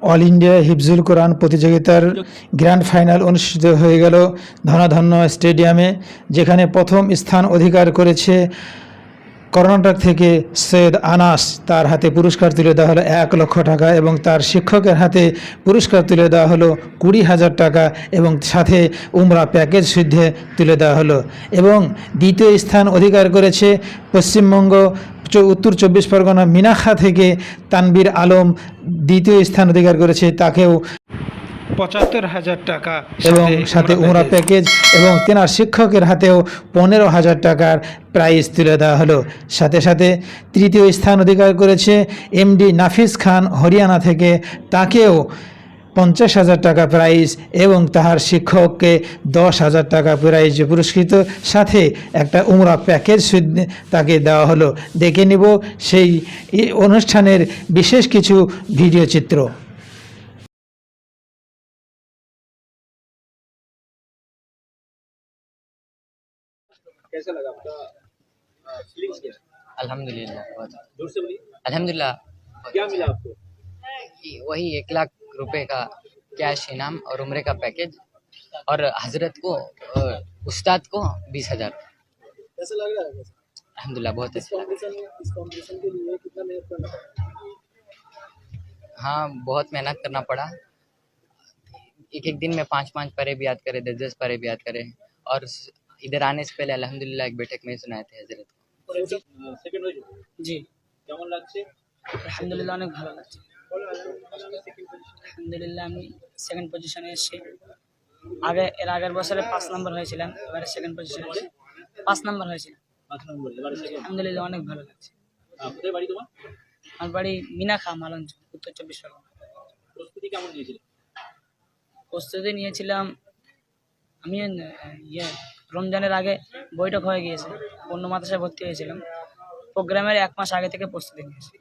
All India হিফজুল কোরআন প্রতিযোগিতার grand final অনুষ্ঠিত হয়ে গেল ধনাধন্য স্টেডিয়ামে, যেখানে প্রথম স্থান অধিকার করেছে কর্ণাটক থেকে সৈয়দ আনাস। তার হাতে পুরস্কার তুলে দেওয়া হলো 1,00,000 টাকা এবং তার শিক্ষকের হাতে পুরস্কার তুলে দেওয়া হলো 20,000 টাকা এবং সাথে উমরা প্যাকেজ সুদ্ধে তুলে দেওয়া হলো। এবং দ্বিতীয় স্থান অধিকার করেছে পশ্চিমবঙ্গ উত্তর 24 পরগনা মিনাখা থেকে তানবীর আলম দ্বিতীয় স্থান অধিকার করেছে, তাকেও 75,000 টাকা এবং সাথে উমরা প্যাকেজ এবং তেনার শিক্ষকের হাতেও 15,000 টাকার প্রাইজ তুলে দেওয়া হলো। সাথে সাথে তৃতীয় স্থান অধিকার করেছে এমডি নাফিস খান হরিয়ানা থেকে, তাকেও 50,000 টাকা প্রাইজ এবং তাহার শিক্ষককে 10,000 টাকা প্রাইজ পুরস্কৃত, সাথে একটা উমরা প্যাকেজ তাকে দেওয়া হলো। দেখে নিব সেই অনুষ্ঠানের বিশেষ কিছু ভিডিও চিত্র। कैसा लगा आपका फीलिंग्स क्या? अल्हम्दुलिल्लाह बहुत जोर से बोलिए। अल्हम्दुलिल्लाह क्या मिला आपको? वही 1,00,000 का कैश इनाम और उम्रे का पैकेज और हजरत को उस्ताद को 20,000। कैसा लग रहा है वैसे? अल्हम्दुलिल्लाह बहुत इस अच्छा लगा। कंपटीशन के लिए कितना मेहनत करना पड़ा? हाँ बहुत मेहनत करना पड़ा। एक एक दिन में 5-5 परे भी याद करे, 10-10 परे भी याद करे। और इधर आने से पहले अल्हम्दुलिल्लाह एक बैठक में सुनाए थे हजरत को। সেকেন্ড হয়েছে জি কেমন লাগছে? আলহামদুলিল্লাহ অনেক ভালো লাগছে। আলহামদুলিল্লাহ আমি সেকেন্ড পজিশনে এসেছি। এর আগের বছরে 5 নম্বর হয়েছিলাম, এবারে সেকেন্ড পজিশনে এসেছি 5 নম্বর হয়েছিল। 5 নম্বর এবারে সেকেন্ড। আলহামদুলিল্লাহ অনেক ভালো লাগছে। কোথায় বাড়ি তোমার? আমার বাড়ি মিনাখা, মালঞ্চ, উত্তর 24 পরগনা। প্রস্তুতি কেমন নিয়েছিলে? প্রস্তুতি নিয়েছিলাম আমি রমজানের আগে বৈঠক হয়ে গিয়েছে, অন্য মাদ্রাসায় ভর্তি হয়েছিলাম। প্রোগ্রামের 1 মাস আগে থেকে প্রস্তুতি নিয়েছি।